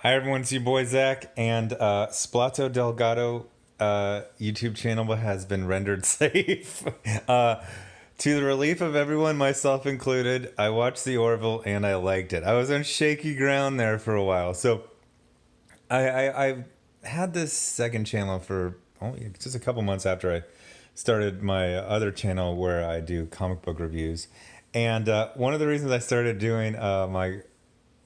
Hi everyone, it's your boy Zach, and Splato Delgado YouTube channel has been rendered safe. uh, to the relief of everyone, myself included, I watched the Orville and I liked it. I was on shaky ground there for a while, so I've had this second channel for just a couple months after I started my other channel where I do comic book reviews, and one of the reasons I started doing my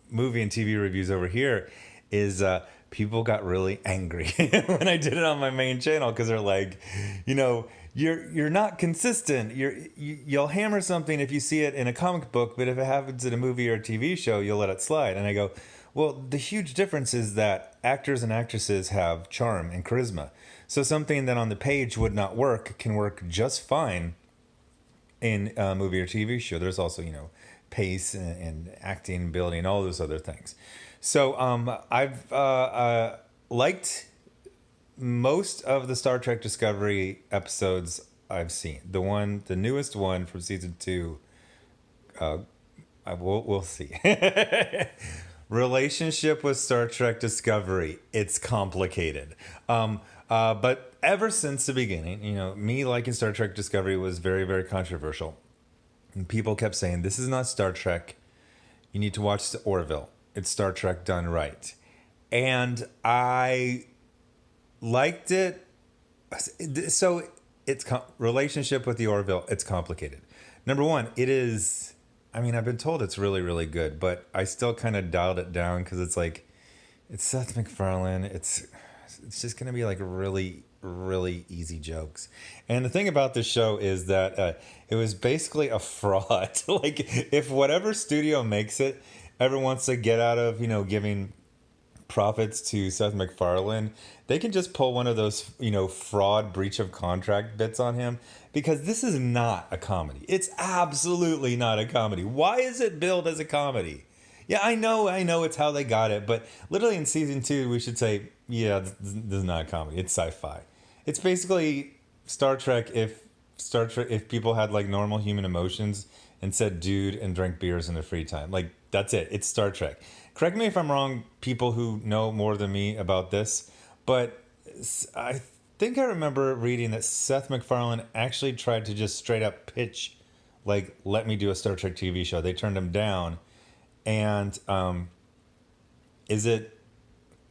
movie and TV reviews over here is people got really angry when I did it on my main channel because they're like, you're not consistent. You'll hammer something if you see it in a comic book, but if it happens in a movie or a TV show, you'll let it slide. And I go, well, the huge difference is that actors and actresses have charm and charisma. So something that on the page would not work can work just fine in a movie or TV show. There's also, pace and acting, building, all those other things. So I've liked most of the Star Trek Discovery episodes I've seen. The newest one from season 2, we'll see. Relationship with Star Trek Discovery, it's complicated. But ever since the beginning, me liking Star Trek Discovery was very, very controversial. And people kept saying, this is not Star Trek. You need to watch the Orville. It's Star Trek done right. And I liked it. So relationship with the Orville, it's complicated. Number one, it is, I've been told it's really, really good, but I still kind of dialed it down because it's like, it's Seth MacFarlane. It's just going to be like really, really easy jokes. And the thing about this show is that it was basically a fraud. Like, if whatever studio makes it ever wants to get out of, giving profits to Seth MacFarlane, they can just pull one of those, fraud breach of contract bits on him, because this is not a comedy. It's absolutely not a comedy. Why is it billed as a comedy? Yeah, I know it's how they got it, but literally in season 2, we should say, yeah, this is not a comedy. It's sci-fi. It's basically Star Trek if people had like normal human emotions and said dude and drank beers in their free time. Like, that's it. It's Star Trek. Correct me if I'm wrong, people who know more than me about this, but I think I remember reading that Seth MacFarlane actually tried to just straight up pitch, like, let me do a Star Trek TV show. They turned him down. And is it?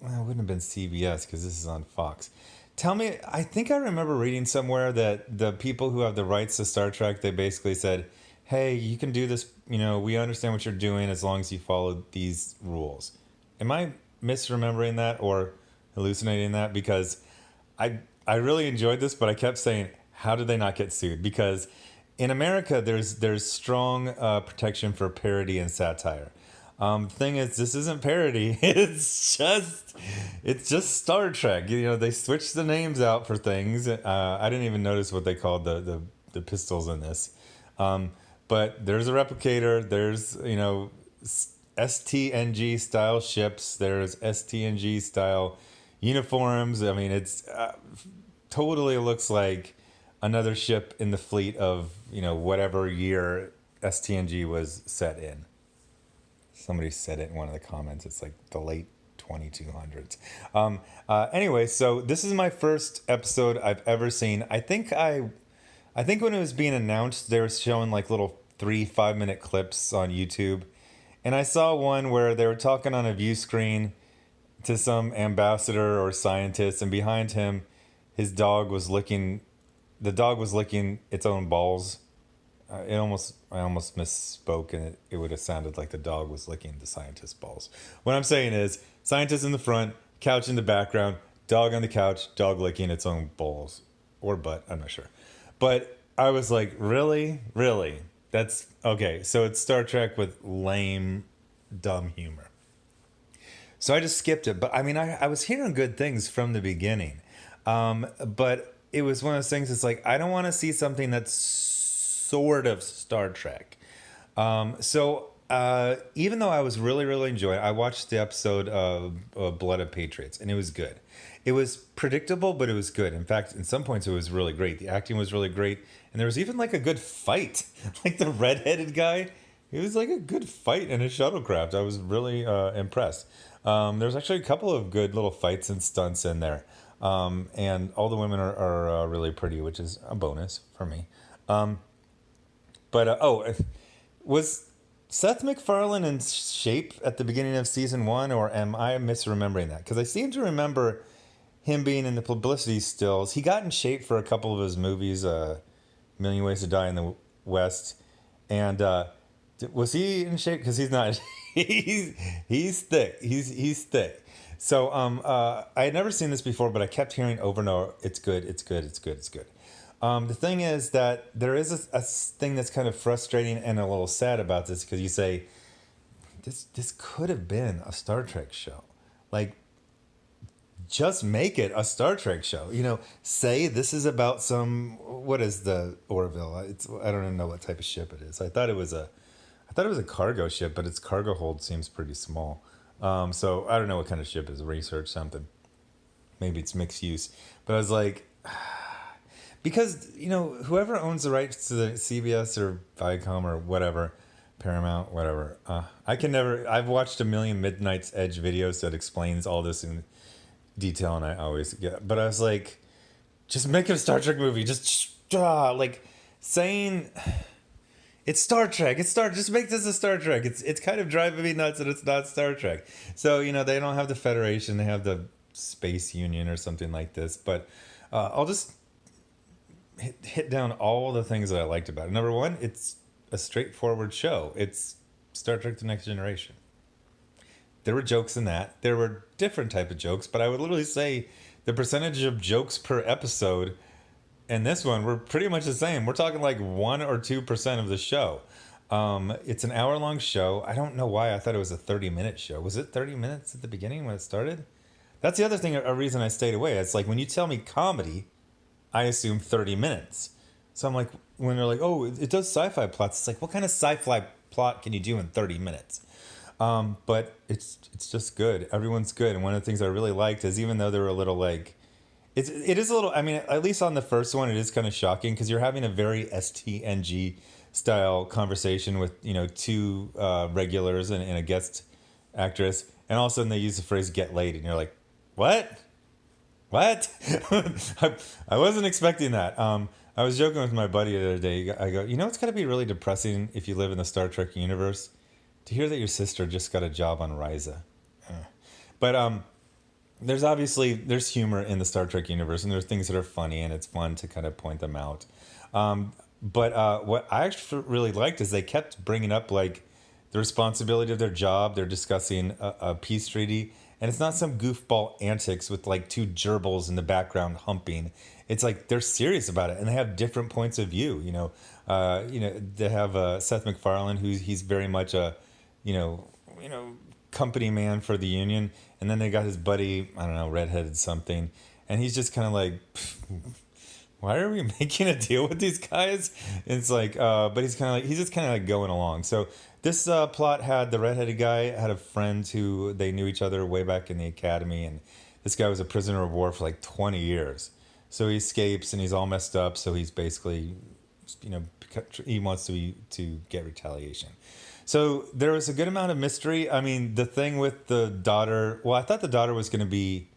Well, it wouldn't have been CBS because this is on Fox. Tell me, I think I remember reading somewhere that the people who have the rights to Star Trek, they basically said, hey, you can do this, we understand what you're doing as long as you follow these rules. Am I misremembering that or hallucinating that? Because I really enjoyed this, but I kept saying, how did they not get sued? Because in America, there's strong protection for parody and satire. Thing is, this isn't parody. It's just Star Trek. They switched the names out for things. I didn't even notice what they called the pistols in this. But there's a replicator. There's STNG style ships. There's STNG style uniforms. It's totally looks like another ship in the fleet of whatever year STNG was set in. Somebody said it in one of the comments. It's like the late 2200s. Anyway, so this is my first episode I've ever seen. I think when it was being announced, they were showing like little 3-5 minute clips on YouTube, and I saw one where they were talking on a view screen to some ambassador or scientist, and behind him, his dog was licking. The dog was licking its own balls. I almost misspoke, and it would have sounded like the dog was licking the scientist's balls. What I'm saying is, scientist in the front, couch in the background, dog on the couch, dog licking its own balls or butt. I'm not sure, but I was like, really, that's okay. So it's Star Trek with lame, dumb humor. So I just skipped it. But I was hearing good things from the beginning, but it was one of those things. It's like, I don't want to see something that's sort of Star Trek. So even though I was really, really enjoying it, I watched the episode of Blood of Patriots, and it was good. It was predictable, but it was good. In fact, in some points, it was really great. The acting was really great, and there was even like a good fight. Like the redheaded guy, it was like a good fight in a shuttlecraft. I was really impressed. There's actually a couple of good little fights and stunts in there. And all the women are really pretty, which is a bonus for me. Was Seth MacFarlane in shape at the beginning of season one, or am I misremembering that? Because I seem to remember him being in the publicity stills. He got in shape for a couple of his movies, Million Ways to Die in the West, and was he in shape? Because he's not. he's thick. He's thick. So I had never seen this before, but I kept hearing over and over, it's good, it's good, it's good, it's good. The thing is that there is a thing that's kind of frustrating and a little sad about this, because you say, this could have been a Star Trek show. Like, just make it a Star Trek show. Say this is about what is the Orville? I don't even know what type of ship it is. I thought it was a cargo ship, but its cargo hold seems pretty small. So I don't know what kind of ship it is. Research something. Maybe it's mixed use. But I was like, because whoever owns the rights to the CBS or Viacom or whatever, Paramount, whatever. I've watched a million Midnight's Edge videos that explains all this in detail, and I always get. But I was like, just make it a Star Trek movie. Just like saying. It's Star Trek. Just make this a Star Trek. It's kind of driving me nuts that it's not Star Trek. So they don't have the Federation. They have the Space Union or something like this. But I'll just hit down all the things that I liked about it. Number one, it's a straightforward show. It's Star Trek: The Next Generation. There were jokes in that. There were different type of jokes, but I would literally say the percentage of jokes per episode. And this one, we're pretty much the same. We're talking like 1 or 2% of the show. It's an hour-long show. I don't know why I thought it was a 30-minute show. Was it 30 minutes at the beginning when it started? That's the other thing, a reason I stayed away. It's like when you tell me comedy, I assume 30 minutes. So I'm like, when they're like, oh, it does sci-fi plots. It's like, what kind of sci-fi plot can you do in 30 minutes? But it's just good. Everyone's good. And one of the things I really liked is, even though they were a little like, it is a little, I mean, at least on the first one, it is kind of shocking because you're having a very STNG style conversation with, two regulars and a guest actress. And all of a sudden they use the phrase "get laid," and you're like, what? I wasn't expecting that. I was joking with my buddy the other day. I go, it's got to be really depressing if you live in the Star Trek universe to hear that your sister just got a job on Ryza. But there's humor in the Star Trek universe, and there's things that are funny, and it's fun to kind of point them out. But what I actually really liked is they kept bringing up like the responsibility of their job. They're discussing a peace treaty, and it's not some goofball antics with like two gerbils in the background humping. It's like they're serious about it, and they have different points of view. They have Seth MacFarlane, he's very much a, company man for the Union. And then they got his buddy, I don't know, redheaded something. And he's just kind of like, why are we making a deal with these guys? And it's like, but he's just kind of like going along. So this plot had the redheaded guy had a friend who they knew each other way back in the academy. And this guy was a prisoner of war for like 20 years. So he escapes and he's all messed up. So he's basically, he wants to get retaliation. So there was a good amount of mystery. I mean, the thing with the daughter, well, I thought the daughter was going to be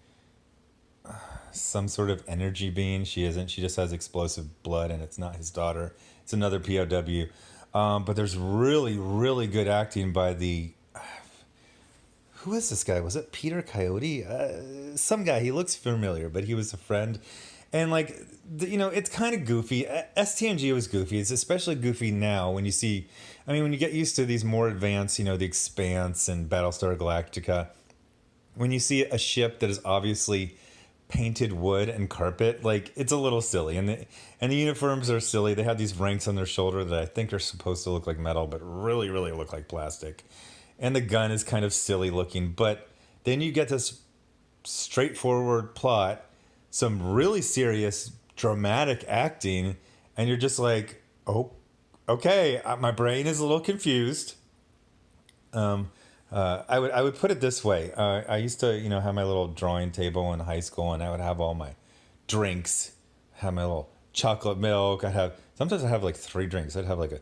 some sort of energy being. She isn't. She just has explosive blood, and it's not his daughter. It's another POW. But there's really, really good acting by who is this guy? Was it Peter Coyote? Some guy. He looks familiar, but he was a friend. And like, it's kind of goofy. STNG was goofy. It's especially goofy now when you see, when you get used to these more advanced, The Expanse and Battlestar Galactica, when you see a ship that is obviously painted wood and carpet, like, it's a little silly. And the uniforms are silly. They have these ranks on their shoulder that I think are supposed to look like metal, but really, really look like plastic. And the gun is kind of silly looking. But then you get this straightforward plot, some really serious, dramatic acting, and you're just like, oh, okay, my brain is a little confused. I would put it this way. I used to, have my little drawing table in high school, and I would have all my drinks, have my little chocolate milk. Sometimes I have like 3 drinks. I'd have like a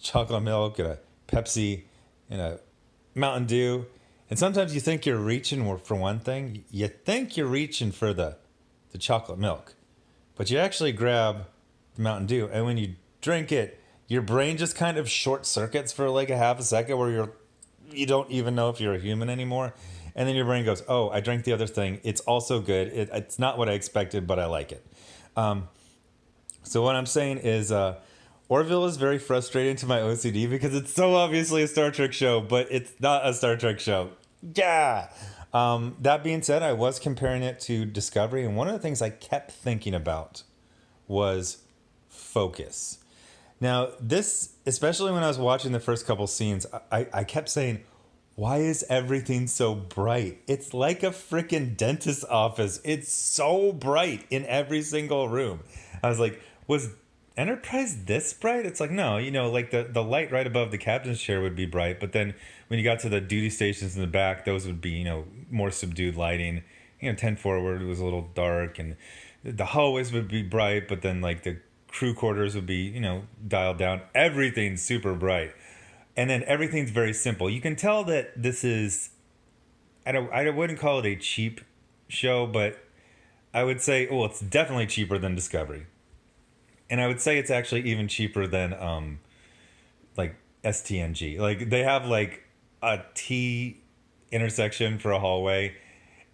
chocolate milk and a Pepsi and a Mountain Dew. And sometimes you think you're reaching for one thing. You think you're reaching for the chocolate milk. But you actually grab the Mountain Dew. And when you drink it, your brain just kind of short circuits for like a half a second where you don't even know if you're a human anymore. And then your brain goes, oh, I drank the other thing. It's also good. It's not what I expected, but I like it. So what I'm saying is Orville is very frustrating to my OCD because it's so obviously a Star Trek show, but it's not a Star Trek show. Yeah. That being said, I was comparing it to Discovery, and one of the things I kept thinking about was focus. Now, this, especially when I was watching the first couple scenes, I kept saying, why is everything so bright? It's like a freaking dentist's office. It's so bright in every single room. I was like, was Enterprise this bright? It's like, no, like the light right above the captain's chair would be bright. But then when you got to the duty stations in the back, those would be, more subdued lighting. 10 forward was a little dark, and the hallways would be bright. But then like the crew quarters would be, dialed down. Everything's super bright. And then everything's very simple. You can tell that this is, I wouldn't call it a cheap show, but I would say, well, it's definitely cheaper than Discovery. And I would say it's actually even cheaper than like STNG. Like they have like a T intersection for a hallway.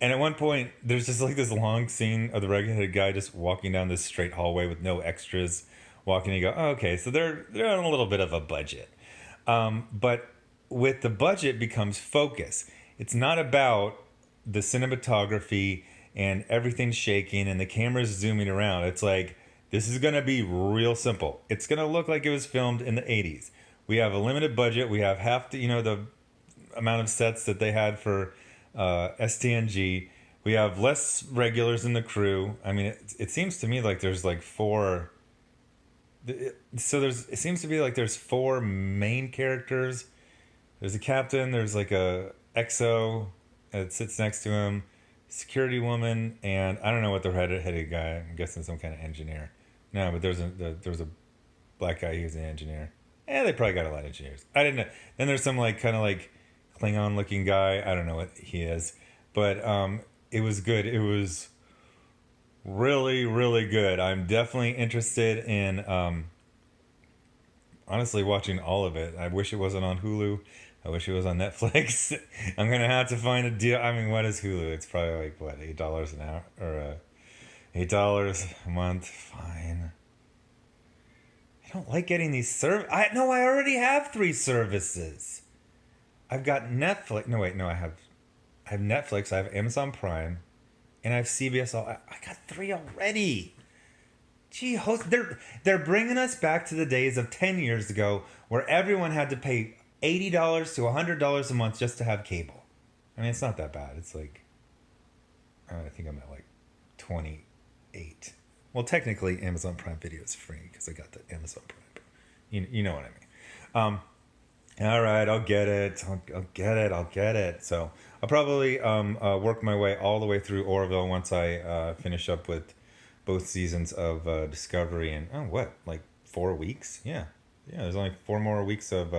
And at one point, there's just like this long scene of the redheaded guy just walking down this straight hallway with no extras walking. And you go, oh, okay, so they're on a little bit of a budget. But with the budget becomes focus. It's not about the cinematography and everything shaking and the camera's zooming around. It's like, this is going to be real simple. It's going to look like it was filmed in the 80s. We have a limited budget. We have half the, the amount of sets that they had for STNG. We have less regulars in the crew. I mean, it seems to me like there's like four. So it seems to be like there's four main characters. There's a captain. There's like a XO that sits next to him, security woman, and I don't know what the redheaded guy. I'm guessing some kind of engineer. No, but there's a black guy who's an engineer. They probably got a lot of engineers. I didn't know. Then there's some like kind of like Klingon looking guy. I don't know what he is, but it was good. It was really, really good. I'm definitely interested in honestly watching all of it. I wish it wasn't on Hulu. I wish it was on Netflix. I'm gonna have to find a deal. I mean, what is Hulu? It's probably like what, $8 an hour or $8 a month. Fine. I don't like getting these I already have 3 services. I've got Netflix. I have Netflix. I have Amazon Prime, and I have CBS. I got 3 already. Gee, they're bringing us back to the days of 10 years ago where everyone had to pay $80 to $100 a month just to have cable. I mean, it's not that bad. It's like, I think I'm at like 28. Well, technically, Amazon Prime Video is free because I got the Amazon Prime. You know what I mean. All right, I'll get it. I'll get it. So I'll probably work my way all the way through Orville once I finish up with both seasons of Discovery. And like 4 weeks? Yeah, there's only 4 more weeks of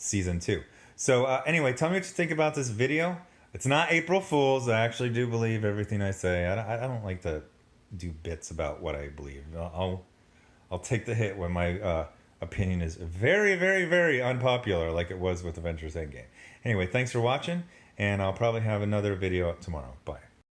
season 2. So anyway, tell me what you think about this video. It's not April Fool's. I actually do believe everything I say. I don't like to do bits about what I believe. I'll take the hit when my opinion is very, very, very unpopular, like it was with Avengers Endgame. Anyway, thanks for watching, and I'll probably have another video up tomorrow. Bye.